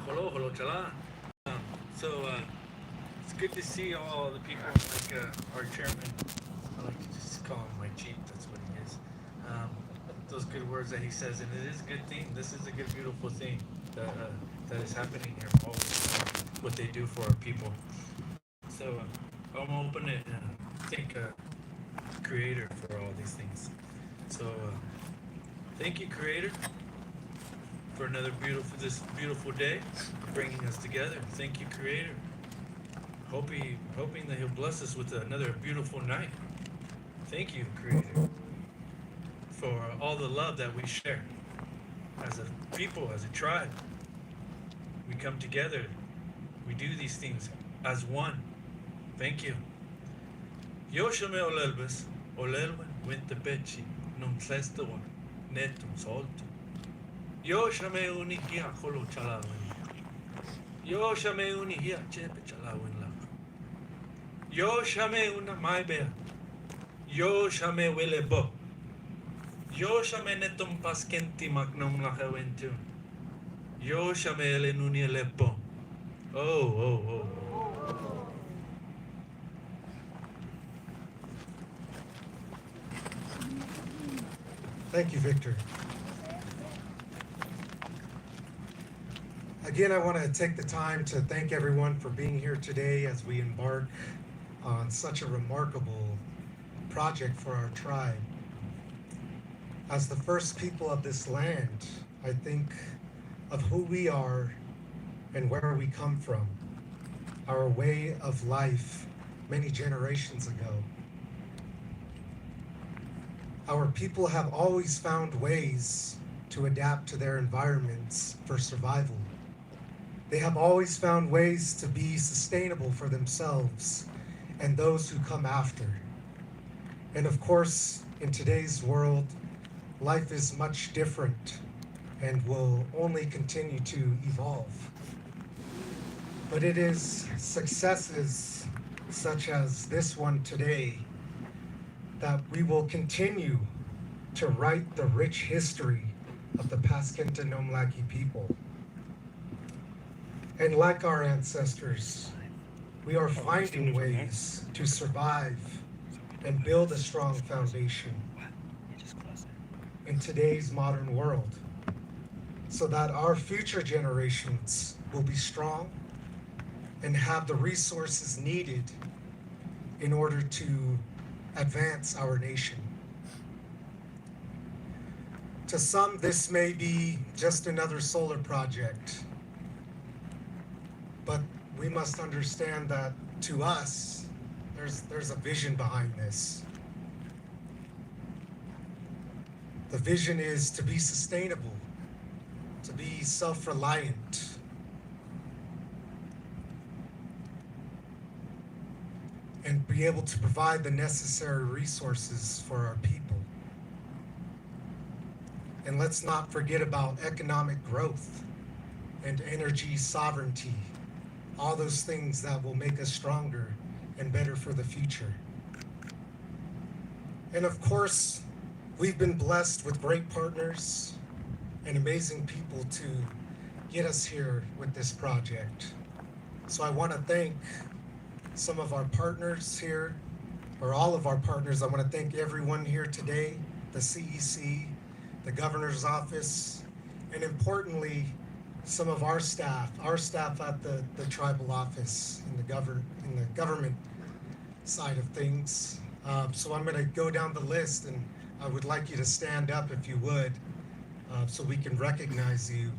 Hello, hello, chala. Um, so it's good to see all the people like our chairman. I like to just call him my chief. That's what he is. Um, those good words that he says, and it is a good thing. This is a good, beautiful thing that is happening here. Always what they do for our people. So I'm open to thank Creator for all these things. So thank you, Creator, for another this beautiful day, bringing us together. Thank you, Creator. Hoping that He'll bless us with another beautiful night. Thank you, Creator, for all the love that we share as a people, as a tribe. We come together. We do these things as one. Thank you. Yoshame olelbes, olelwen wintepechi, num tlestoa, netum soltu. Yoshame unikia holo chalawin. Yoshame unihia chepe chalawin la. Yoshame una maibea. Yoshame welebo. Yoshame netum paskenti magnum lachawentu. Yoshame elenuni lepo. Oh. Thank you, Victor. Again, I want to take the time to thank everyone for being here today as we embark on such a remarkable project for our tribe. As the first people of this land, I think of who we are and where we come from, our way of life many generations ago. Our people have always found ways to adapt to their environments for survival. They have always found ways to be sustainable for themselves and those who come after. And of course, in today's world, life is much different and will only continue to evolve. But it is successes such as this one today that we will continue to write the rich history of the Paskenta Nomlaki people. And like our ancestors, we are finding ways to survive and build a strong foundation in today's modern world so that our future generations will be strong and have the resources needed in order to advance our nation. To some, this may be just another solar project, but we must understand that to us, there's a vision behind this. The vision is to be sustainable, to be self-reliant, and be able to provide the necessary resources for our people. And let's not forget about economic growth and energy sovereignty, all those things that will make us stronger and better for the future. And of course, we've been blessed with great partners and amazing people to get us here with this project. So I want to thank some of our partners here, or all of our partners. I want to thank everyone here today, the CEC, the governor's office, and importantly, some of our staff at the tribal office in the government side of things. So I'm going to go down the list, and I would like you to stand up if you would, so we can recognize you.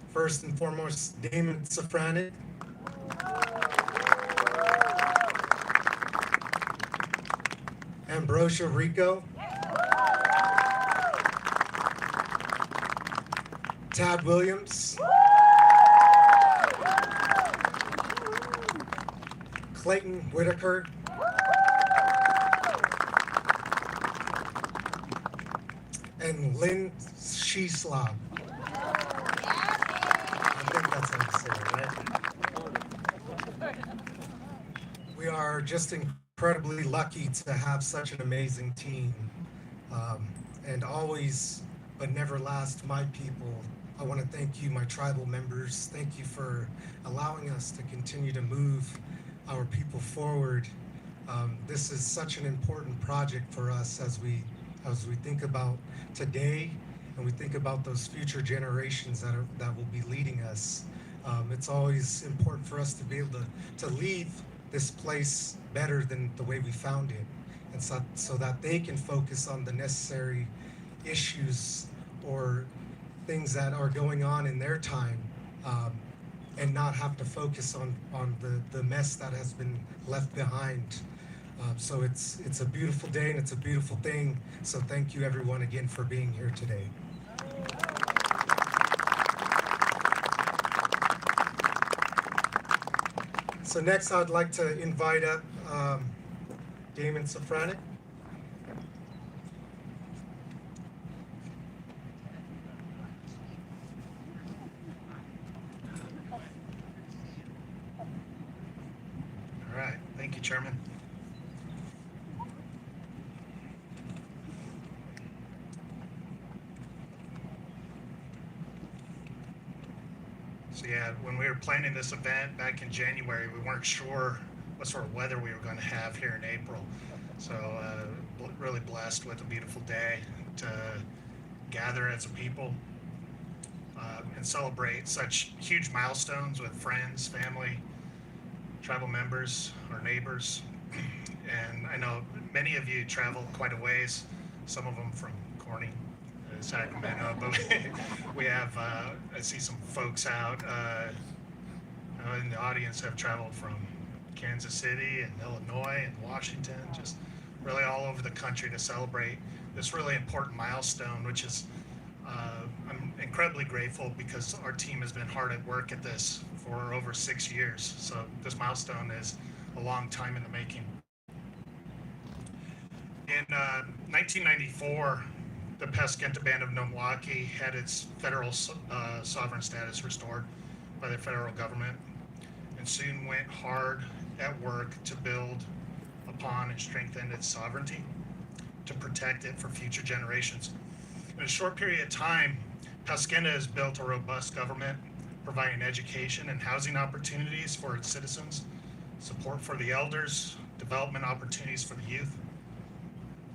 First and foremost, Damon Safranik. Ambrosia Rico. Tad Williams. Clayton Whitaker. And Lynn Sheeslaw. I think that's how you say it, right? We are just incredibly lucky to have such an amazing team. And always, but never last, my people I want to thank you, my tribal members. Thank you for allowing us to continue to move our people forward. This is such an important project for us as we think about today and we think about those future generations that will be leading us. It's always important for us to be able to leave this place better than the way we found it, and so that they can focus on the necessary issues or things that are going on in their time, and not have to focus on the mess that has been left behind. So it's a beautiful day and it's a beautiful thing. So thank you everyone again for being here today. So next I'd like to invite up Damon Safranek. All right, thank you, Chairman. So yeah, when we were planning this event back in January, we weren't sure what sort of weather we were going to have here in April. So really blessed with a beautiful day to gather as a people and celebrate such huge milestones with friends, family, tribal members, our neighbors. And I know many of you travel quite a ways, some of them from Corning, Sacramento, but we have, I see some folks out in the audience have traveled from Kansas City and Illinois and Washington, just really all over the country to celebrate this really important milestone, which is, I'm incredibly grateful because our team has been hard at work at this for over 6 years. So this milestone is a long time in the making. In 1994, the Paskenta Band of Nomlaki had its federal sovereign status restored by the federal government and soon went hard at work to build upon and strengthen its sovereignty to protect it for future generations. In a short period of time, Paskenta has built a robust government, providing education and housing opportunities for its citizens, support for the elders, development opportunities for the youth,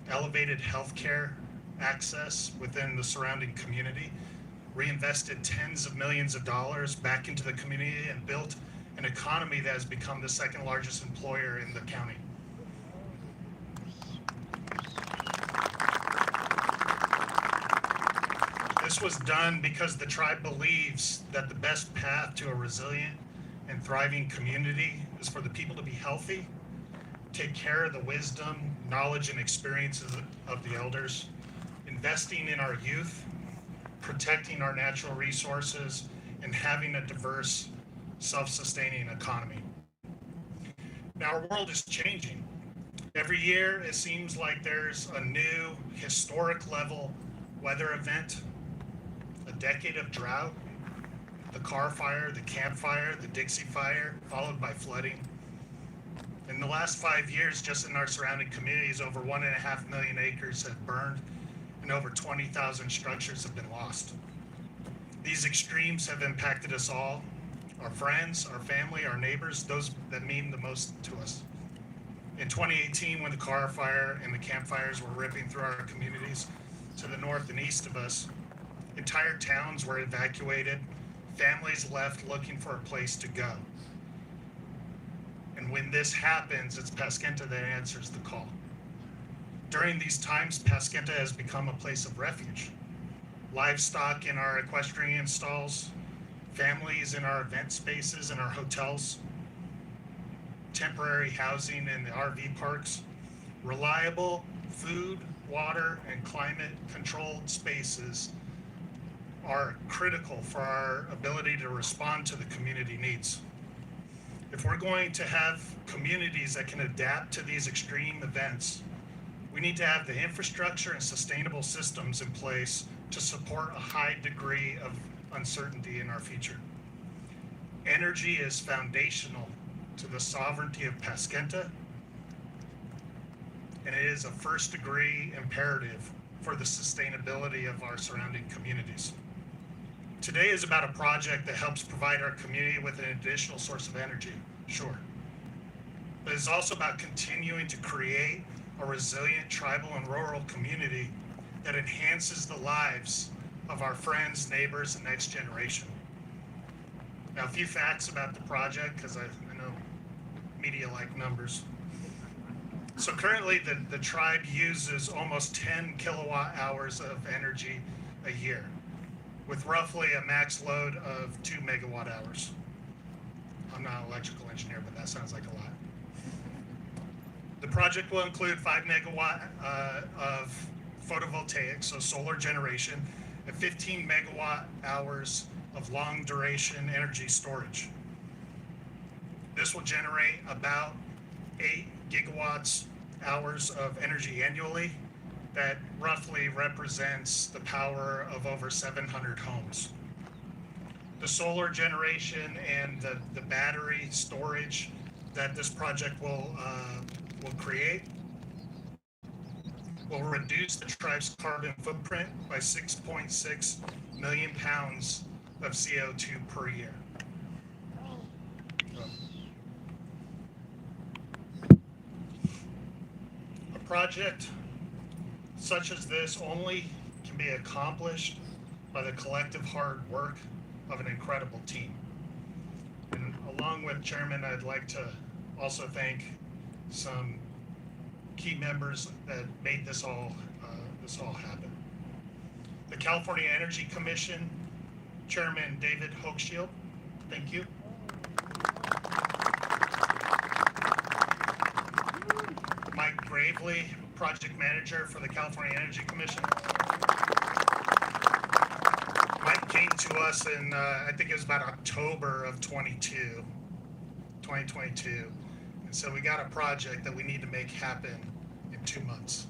elevated healthcare access within the surrounding community, reinvested tens of millions of dollars back into the community, and built an economy that has become the second largest employer in the county. This was done because the tribe believes that the best path to a resilient and thriving community is for the people to be healthy, take care of the wisdom, knowledge, and experiences of the elders, investing in our youth, protecting our natural resources, and having a diverse, self-sustaining economy. Now, our world is changing. Every year, it seems like there's a new historic level weather event, a decade of drought, the Carr Fire, the Camp Fire, the Dixie Fire, followed by flooding. In the last 5 years, just in our surrounding communities, over 1.5 million acres have burned and over 20,000 structures have been lost. These extremes have impacted us all, our friends, our family, our neighbors, those that mean the most to us. In 2018, when the Carr Fire and the Camp Fires were ripping through our communities to the north and east of us, entire towns were evacuated, families left looking for a place to go. And when this happens, it's Paskenta that answers the call. During these times, Paskenta has become a place of refuge. Livestock in our equestrian stalls, families in our event spaces and our hotels, temporary housing in the RV parks, reliable food, water, and climate-controlled spaces are critical for our ability to respond to the community needs. If we're going to have communities that can adapt to these extreme events, we need to have the infrastructure and sustainable systems in place to support a high degree of uncertainty in our future. Energy is foundational to the sovereignty of Paskenta, and it is a first degree imperative for the sustainability of our surrounding communities. Today is about a project that helps provide our community with an additional source of energy, sure. But it's also about continuing to create a resilient tribal and rural community that enhances the lives of our friends, neighbors, and next generation. Now, a few facts about the project, because I know media like numbers. So currently the tribe uses almost 10 kilowatt hours of energy a year, with roughly a max load of 2 megawatt hours. I'm not an electrical engineer, but that sounds like a lot. The project will include 5 megawatt of photovoltaic, so solar generation, and 15 megawatt hours of long duration energy storage. This will generate about 8 gigawatts hours of energy annually. That roughly represents the power of over 700 homes. The solar generation and the battery storage that this project will create will reduce the tribe's carbon footprint by 6.6 million pounds of CO2 per year. A project such as this only can be accomplished by the collective hard work of an incredible team. And along with Chairman, I'd like to also thank some key members that made this all happen. The California Energy Commission, Chairman David Hochschild, thank you. Mike Gravely, Project Manager for the California Energy Commission. Mike came to us in, I think it was about October of 2022. And so we got a project that we need to make happen in 2 months.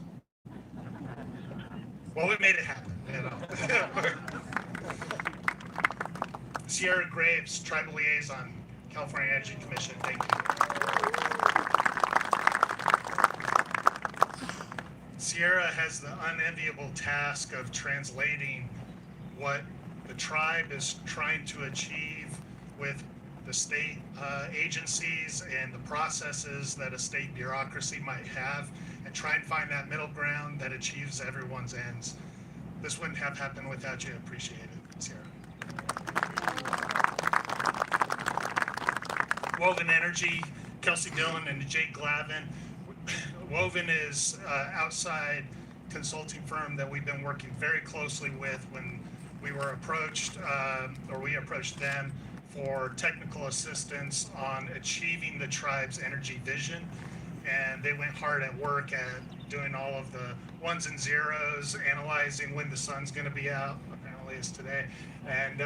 Well, we made it happen, you know. Sierra Graves, Tribal Liaison, California Energy Commission, thank you. Sierra has the unenviable task of translating what the tribe is trying to achieve with the state agencies and the processes that a state bureaucracy might have, and try and find that middle ground that achieves everyone's ends. This wouldn't have happened without you. I appreciate it, Sierra. Woven Energy, Kelsey Dillon and Jake Glavin. Woven is outside consulting firm that we've been working very closely with when we were approached, or we approached them for technical assistance on achieving the tribe's energy vision. And they went hard at work at doing all of the ones and zeros, analyzing when the sun's going to be out, apparently it's today, and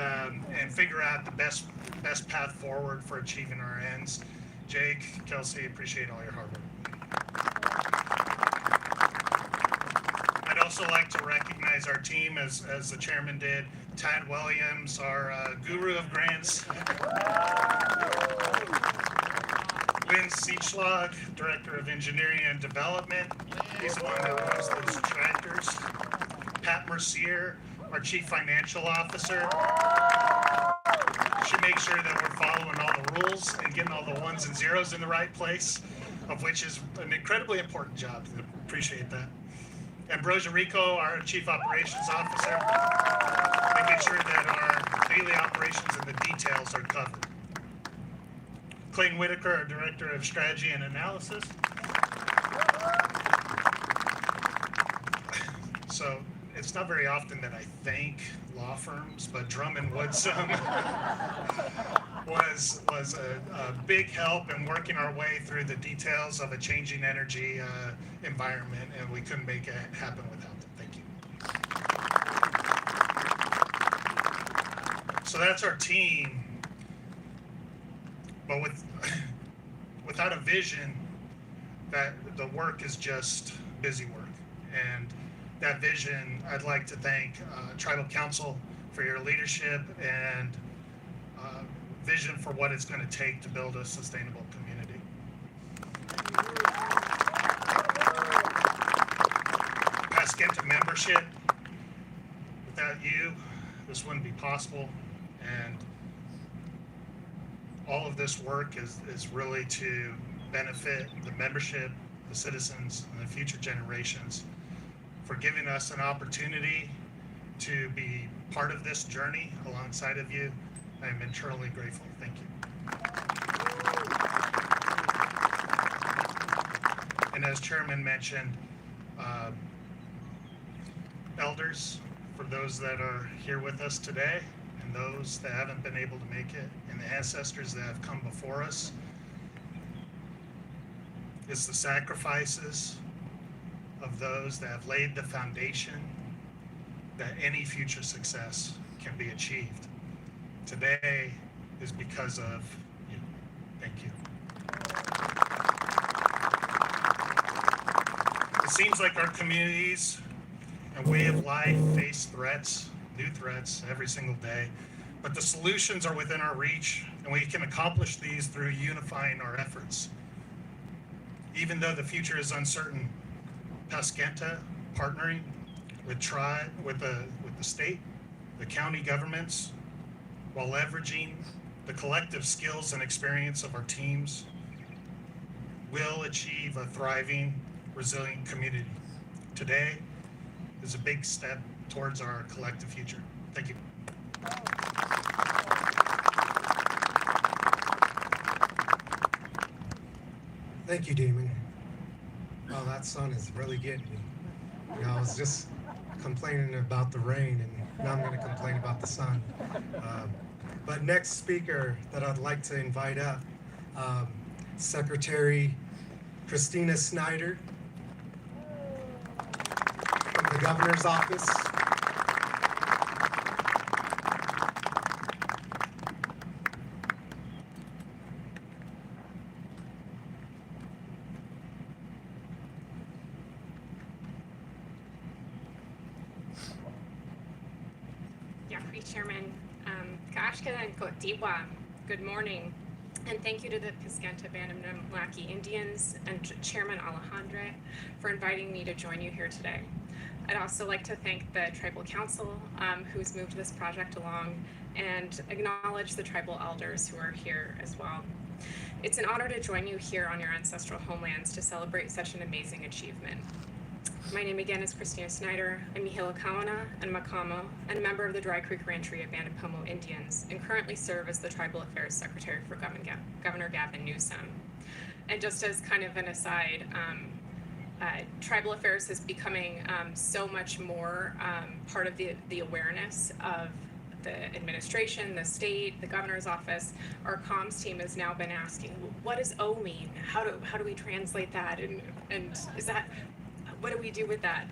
figure out the best path forward for achieving our ends. Jake, Kelsey, appreciate all your hard work. I'd also like to recognize our team, as the chairman did, Tad Williams, our guru of grants. Lynn Seachlag, Director of Engineering and Development. He's the one that runs those tractors. Pat Mercier, our Chief Financial Officer. She makes sure that we're following all the rules and getting all the ones and zeros in the right place, of which is an incredibly important job. Appreciate that. Ambrosia Rico, our Chief Operations Officer, making sure that our daily operations and the details are covered. Clayton Whitaker, our Director of Strategy and Analysis. So it's not very often that I thank law firms, but Drummond Woodson was a big help in working our way through the details of a changing energy environment, and we couldn't make it happen without them. Thank you. So that's our team. But without a vision, that the work is just busy work. And that vision, I'd like to thank Tribal Council for your leadership and vision for what it's going to take to build a sustainable community. Paskenta membership, without you, this wouldn't be possible. And all of this work is really to benefit the membership, the citizens, and the future generations, for giving us an opportunity to be part of this journey alongside of you. I am eternally grateful. Thank you. And as Chairman mentioned, elders, for those that are here with us today and those that haven't been able to make it, and the ancestors that have come before us, it's the sacrifices of those that have laid the foundation that any future success can be achieved. Today is because of you. Thank you. It seems like our communities and way of life face threats, new threats every single day, but the solutions are within our reach, and we can accomplish these through unifying our efforts. Even though the future is uncertain, Paskenta, partnering with the state, the county governments, while leveraging the collective skills and experience of our teams, will achieve a thriving, resilient community. Today is a big step towards our collective future. Thank you. Thank you, Damon. Oh, that sun is really getting me. You know, I was just complaining about the rain, and now I'm going to complain about the sun. But next speaker that I'd like to invite up, Secretary Christina Snyder from the Governor's Office. Chairman Kashka and Kotiwa, good morning, and thank you to the Paskenta Band of Nomlaki Indians and Chairman Alejandre for inviting me to join you here today. I'd also like to thank the Tribal Council who's moved this project along, and acknowledge the tribal elders who are here as well. It's an honor to join you here on your ancestral homelands to celebrate such an amazing achievement. My name again is Christina Snyder. I'm Mihila Kawana and Makamo, and a member of the Dry Creek Rancheria Band of Pomo Indians, and currently serve as the Tribal Affairs Secretary for Governor Gavin Newsom. And just as kind of an aside, Tribal Affairs is becoming so much more part of the awareness of the administration, the state, the governor's office. Our comms team has now been asking, what does O mean? How do we translate that? And is that, what do we do with that?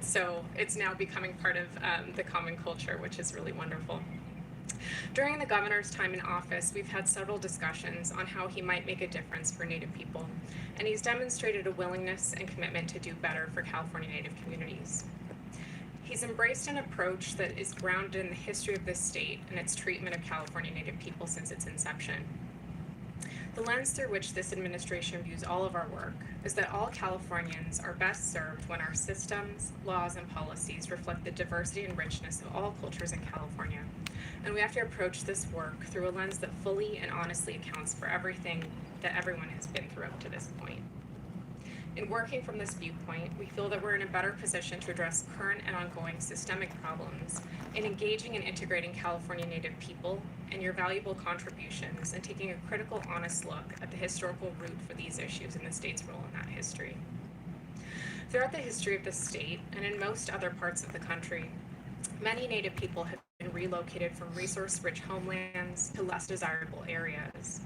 So it's now becoming part of the common culture, which is really wonderful. During the governor's time in office, we've had several discussions on how he might make a difference for Native people, and he's demonstrated a willingness and commitment to do better for California Native communities. He's embraced an approach that is grounded in the history of this state and its treatment of California Native people since its inception. The lens through which this administration views all of our work is that all Californians are best served when our systems, laws, and policies reflect the diversity and richness of all cultures in California. And we have to approach this work through a lens that fully and honestly accounts for everything that everyone has been through up to this point. In working from this viewpoint, we feel that we're in a better position to address current and ongoing systemic problems in engaging and integrating California Native people and your valuable contributions, and taking a critical, honest look at the historical root for these issues and the state's role in that history. Throughout the history of the state, and in most other parts of the country, many Native people have been relocated from resource-rich homelands to less desirable areas.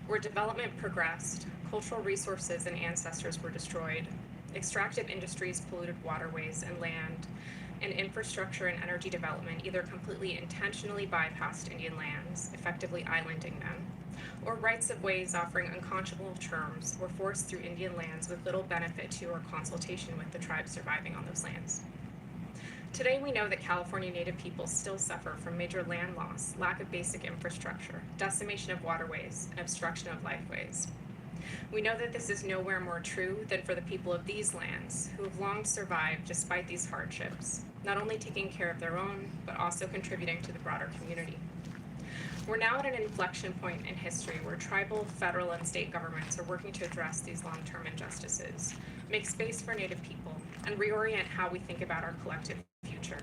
Where development progressed, cultural resources and ancestors were destroyed, extractive industries polluted waterways and land, and infrastructure and energy development either completely intentionally bypassed Indian lands, effectively islanding them, or rights of ways offering unconscionable terms were forced through Indian lands with little benefit to or consultation with the tribes surviving on those lands. Today, we know that California Native people still suffer from major land loss, lack of basic infrastructure, decimation of waterways, and obstruction of lifeways. We know that this is nowhere more true than for the people of these lands, who have long survived despite these hardships, not only taking care of their own, but also contributing to the broader community. We're now at an inflection point in history where tribal, federal, and state governments are working to address these long-term injustices, make space for Native people, and reorient how we think about our collective future.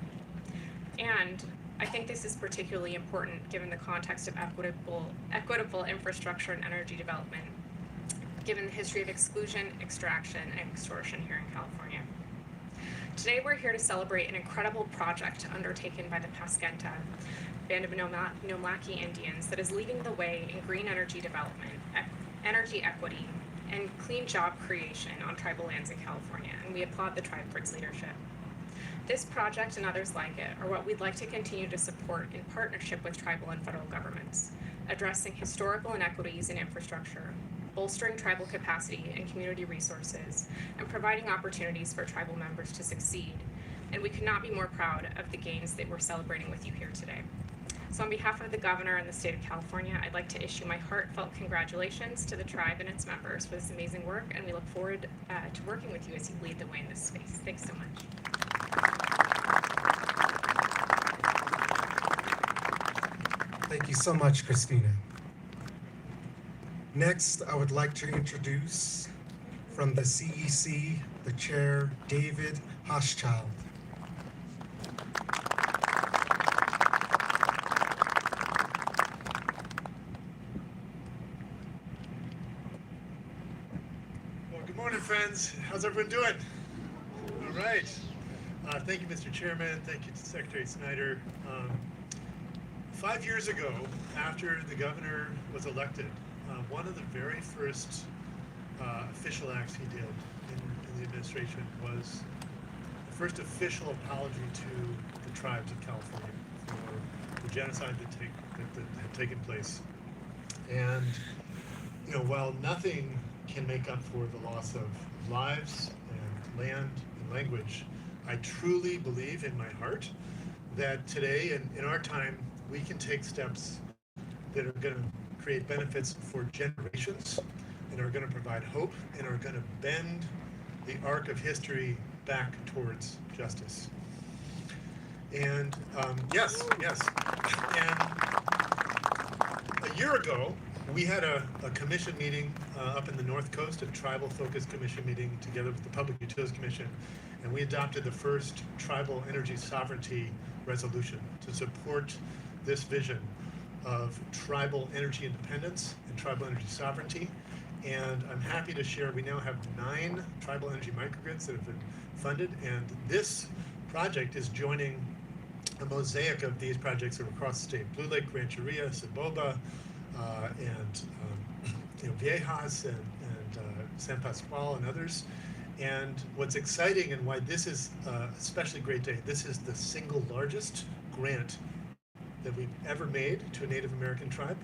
And I think this is particularly important given the context of equitable infrastructure and energy development, given the history of exclusion, extraction, and extortion here in California. Today we're here to celebrate an incredible project undertaken by the Paskenta, Band of Nomlaki Indians, that is leading the way in green energy development, energy equity, and clean job creation on tribal lands in California, and we applaud the tribe for its leadership. This project and others like it are what we'd like to continue to support in partnership with tribal and federal governments, addressing historical inequities in infrastructure, bolstering tribal capacity and community resources, and providing opportunities for tribal members to succeed. And we could not be more proud of the gains that we're celebrating with you here today. So on behalf of the governor and the state of California, I'd like to issue my heartfelt congratulations to the tribe and its members for this amazing work, and we look forward to working with you as you lead the way in this space. Thanks so much. Thank you so much, Christina. Next, I would like to introduce from the CEC, the chair, David Hochschild. Well, good morning, friends. How's everyone doing? All right. Thank you, Mr. Chairman. Thank you to Secretary Snyder. 5 years ago, after the governor was elected, one of the very first official acts he did in the administration was the first official apology to the tribes of California for the genocide that had taken place. And while nothing can make up for the loss of lives and land and language, I truly believe in my heart that today and in our time we can take steps that are going to create benefits for generations and are going to provide hope and are going to bend the arc of history back towards justice. And yes. And a year ago, we had a commission meeting up in the North Coast, a tribal focused commission meeting together with the Public Utilities Commission, and we adopted the first tribal energy sovereignty resolution to support this vision of tribal energy independence and tribal energy sovereignty. And I'm happy to share we now have 9 tribal energy microgrids that have been funded, and this project is joining a mosaic of these projects that are across the state: Blue Lake, Rancheria, Saboba, and Viejas and San Pascual and others. And what's exciting and why this is a especially great day, this is the single largest grant that we've ever made to a Native American tribe,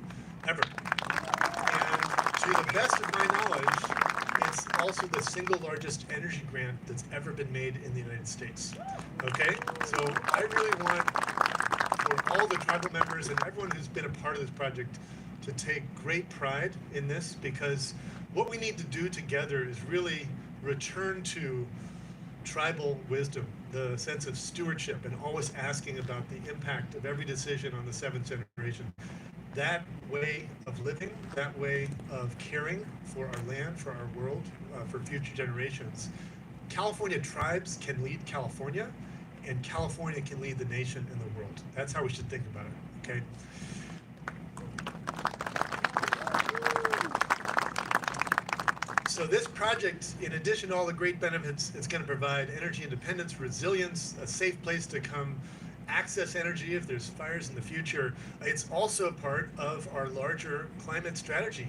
ever. And to the best of my knowledge, it's also the single largest energy grant that's ever been made in the United States. Okay? So I really want for all the tribal members and everyone who's been a part of this project to take great pride in this, because what we need to do together is really return to tribal wisdom, the sense of stewardship, and always asking about the impact of every decision on the 7th generation. That way of living, that way of caring for our land, for our world, for future generations. California tribes can lead California, and California can lead the nation and the world. That's how we should think about it, okay? So this project, in addition to all the great benefits, it's going to provide energy independence, resilience, a safe place to come access energy if there's fires in the future. It's also part of our larger climate strategy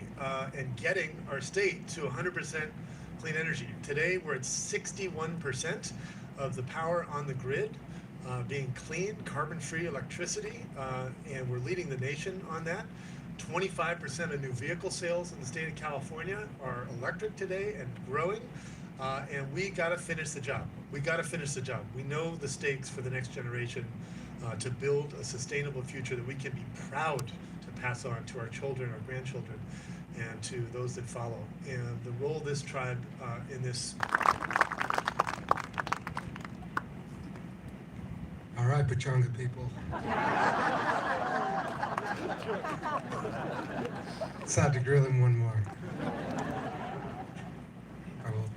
and getting our state to 100% clean energy. Today, we're at 61% of the power on the grid being clean, carbon-free electricity, and we're leading the nation on that. 25% of new vehicle sales in the state of California are electric today and growing, and we got to finish the job. We got to finish the job. We know the stakes for the next generation to build a sustainable future that we can be proud to pass on to our children, our grandchildren, and to those that follow. And the role of this tribe in this Hi, Pechanga people. Just had to grill him one more.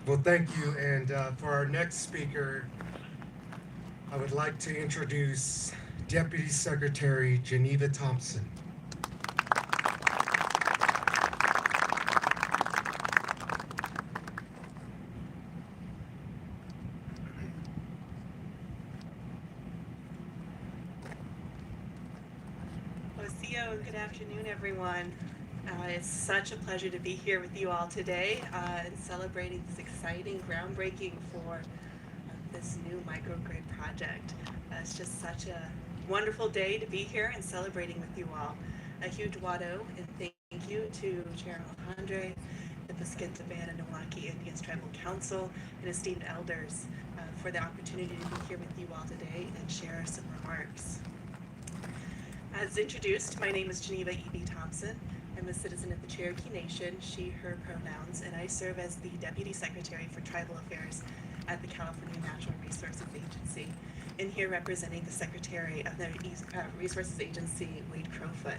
Well, thank you. And for our next speaker, I would like to introduce Deputy Secretary Geneva Thompson. Good afternoon, everyone. It's such a pleasure to be here with you all today and celebrating this exciting groundbreaking for this new microgrid project. It's just such a wonderful day to be here and celebrating with you all. A huge wado and thank you to Chair Alejandre, the Paskenta Band and Nomlaki Indians Tribal Council, and esteemed elders for the opportunity to be here with you all today and share some remarks. As introduced, my name is Geneva E.B. Thompson. I'm a citizen of the Cherokee Nation, she, her pronouns, and I serve as the Deputy Secretary for Tribal Affairs at the California Natural Resources Agency, and here representing the Secretary of the Resources Agency, Wade Crowfoot.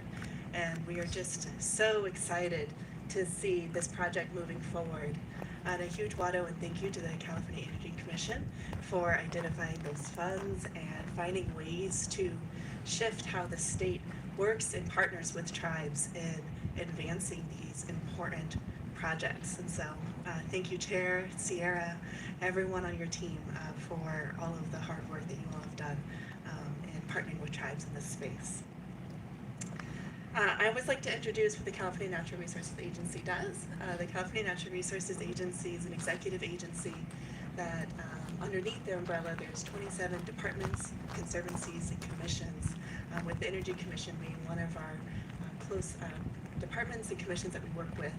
And we are just so excited to see this project moving forward. And a huge wado and thank you to the California Energy Commission for identifying those funds and finding ways to shift how the state works and partners with tribes in advancing these important projects. And so thank you, Chair, Sierra, everyone on your team for all of the hard work that you all have done in partnering with tribes in this space. I always like to introduce what the California Natural Resources Agency does. The California Natural Resources Agency is an executive agency that underneath their umbrella there's 27 departments, conservancies, and commissions, with the Energy Commission being one of our close departments and commissions that we work with.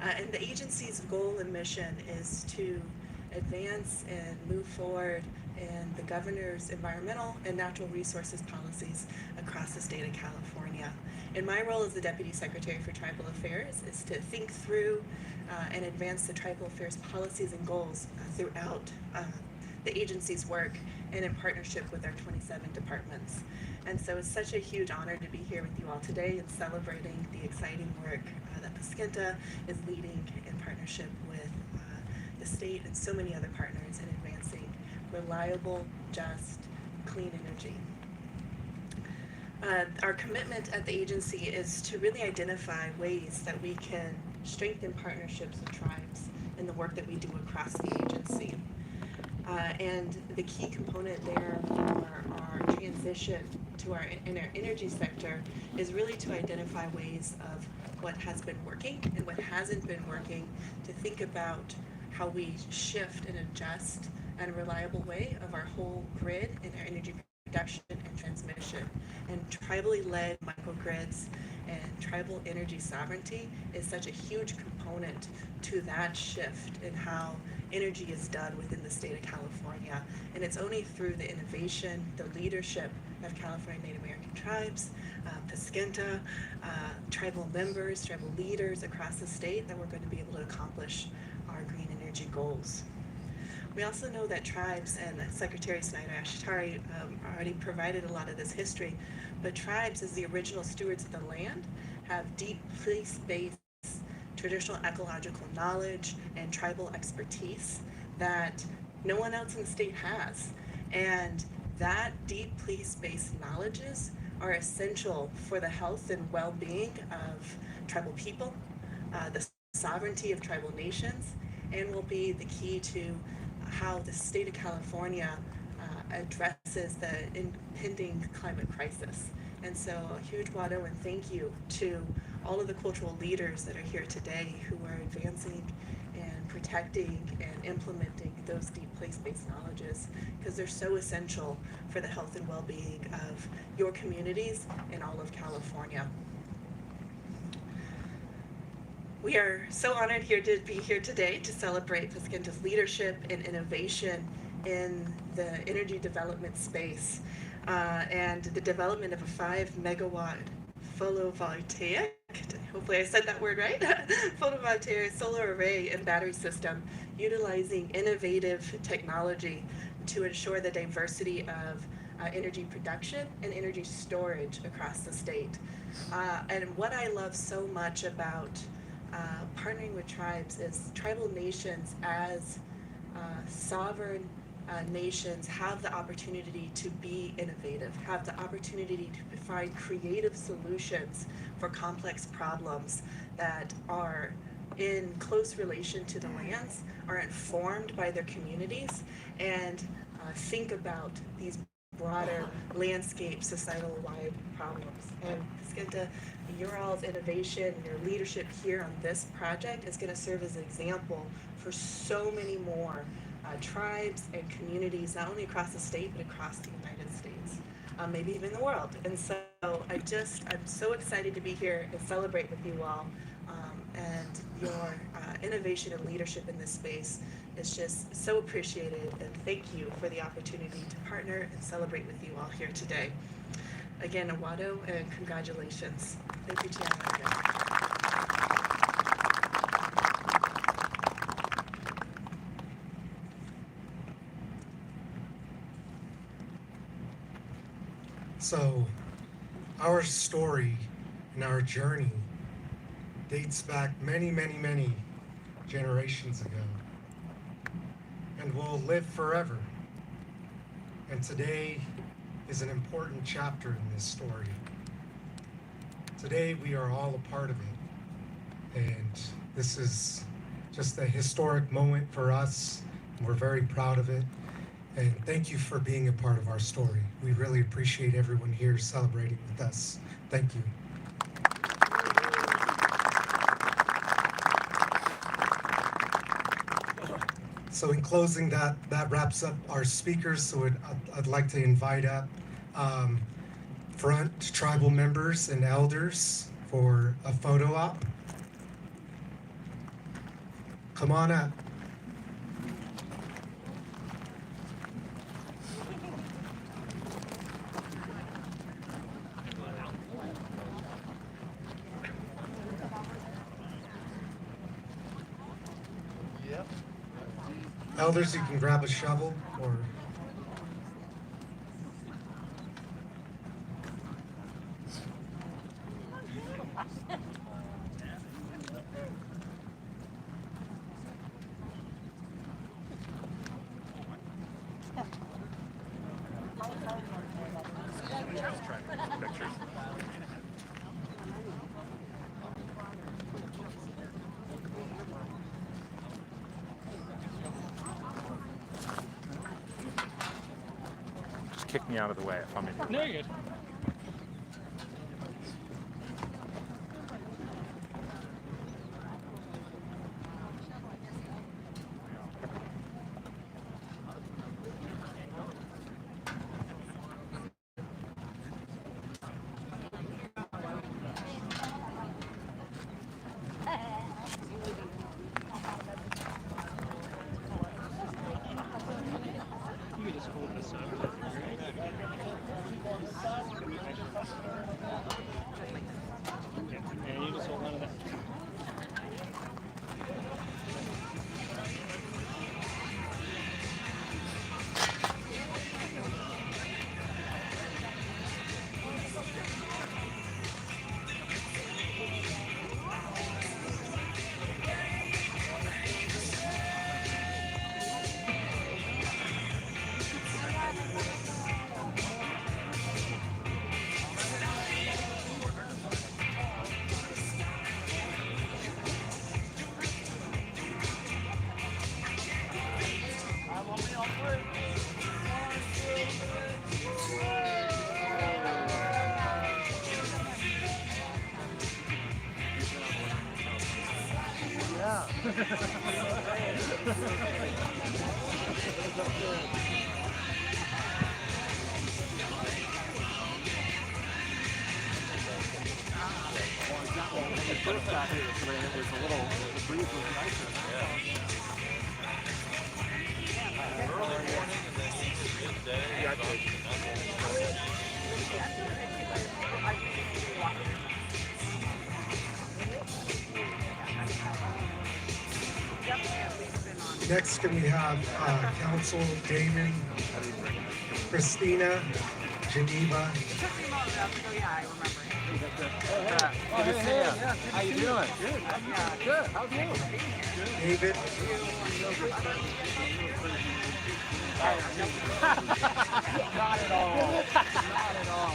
And the agency's goal and mission is to advance and move forward in the governor's environmental and natural resources policies across the state of California. And my role as the Deputy Secretary for Tribal Affairs is to think through and advance the tribal affairs policies and goals throughout the agency's work and in partnership with our 27 departments. And so it's such a huge honor to be here with you all today and celebrating the exciting work that Paskenta is leading in partnership with the state and so many other partners in advancing reliable, just, clean energy. Our commitment at the agency is to really identify ways that we can strengthen partnerships with tribes in the work that we do across the agency. And the key component there for our transition to our energy sector is really to identify ways of what has been working and what hasn't been working, to think about how we shift and adjust in a reliable way of our whole grid and our energy production and transmission. And tribally led microgrids and tribal energy sovereignty is such a huge component to that shift in how energy is done within the state of California. And it's only through the innovation, the leadership of California Native American tribes, Paskenta, tribal members, tribal leaders across the state that we're going to be able to accomplish our green energy goals. We also know that tribes, and Secretary Snyder Ashitari already provided a lot of this history, but tribes as the original stewards of the land have deep place-based traditional ecological knowledge and tribal expertise that no one else in the state has. And that deep place-based knowledges are essential for the health and well-being of tribal people, the sovereignty of tribal nations, and will be the key to how the state of California addresses the impending climate crisis. And so a huge wado and thank you to all of the cultural leaders that are here today who are advancing and protecting and implementing those deep place-based knowledges, because they're so essential for the health and well-being of your communities in all of California. We are so honored here to be here today to celebrate Paskenta's leadership and innovation in the energy development space and the development of a 5 megawatt photovoltaic, hopefully I said that word right, photovoltaic solar array and battery system utilizing innovative technology to ensure the diversity of energy production and energy storage across the state. And what I love so much about partnering with tribes is tribal nations as sovereign nations have the opportunity to be innovative, have the opportunity to find creative solutions for complex problems that are in close relation to the lands, are informed by their communities, and think about these broader landscape, societal-wide problems. And Paskenta, your all's innovation, your leadership here on this project is going to serve as an example for so many more tribes and communities, not only across the state, but across the United States, maybe even the world. And so I'm so excited to be here and celebrate with you all. And your innovation and leadership in this space is just so appreciated, and thank you for the opportunity to partner and celebrate with you all here today. Again, Awado, and congratulations. Thank you, Chairman. So, our story and our journey dates back many, many, many generations ago, and will live forever. And today is an important chapter in this story. Today we are all a part of it, and this is just a historic moment for us, and we're very proud of it. And thank you for being a part of our story. We really appreciate everyone here celebrating with us. Thank you. So in closing, that wraps up our speakers. So I'd like to invite up front tribal members and elders for a photo op. Come on up. Elders, you can grab a shovel or... Kick me out of the way if I'm in your way. No, you're good. You can just hold this up. And you just hold on to that. Next, can we have Council Damon Christina, Geneva, Good to see you. How you doing? Good. Good. How's you? David, Not at all. Not at all.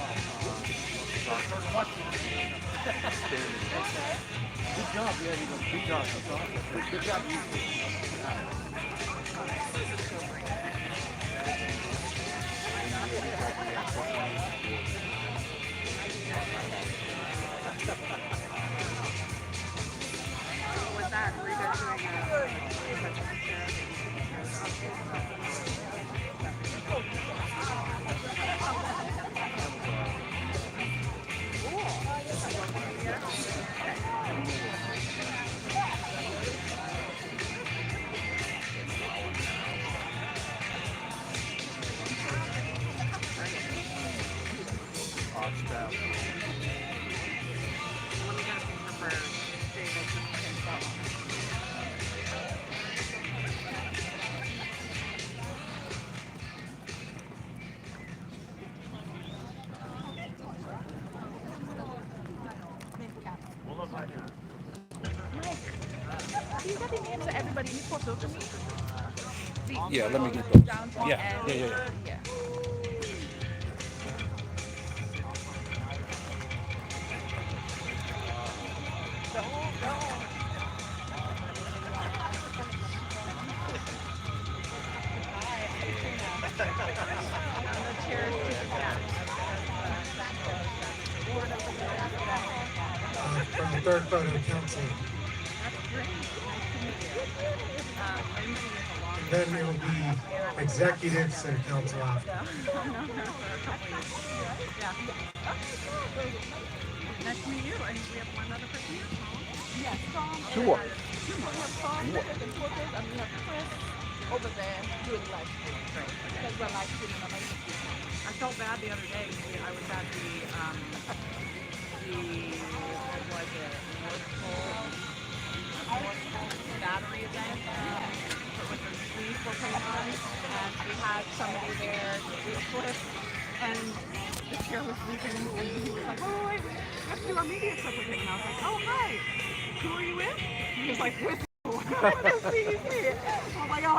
Good job. Yeah, you go. Good job. That's awesome. Good job. With that, we're doing Let me get a picture for David. You got the names of everybody you put over me? Yeah, let me get those. Downtown Yeah, and- yeah, yeah, yeah. yeah. from the Third Photo Council. And then it'll be executives and council after. Nice to meet you. And we have one other person here. Yes, Tom. Sure. We have Tom, we have Porter, and we have Chris over there doing live streaming. Because we're live streaming on YouTube. I felt bad the other day. I was at the what was it, North Pole battery event with the trees were putting on, and we had somebody there do a flip, and the chair was leaking, and he was like, "Oh, I have to do our media clip with him," and I was like, "Oh, hi, who are you with?" He was like, "With." I want to see you. I'm like, "Oh."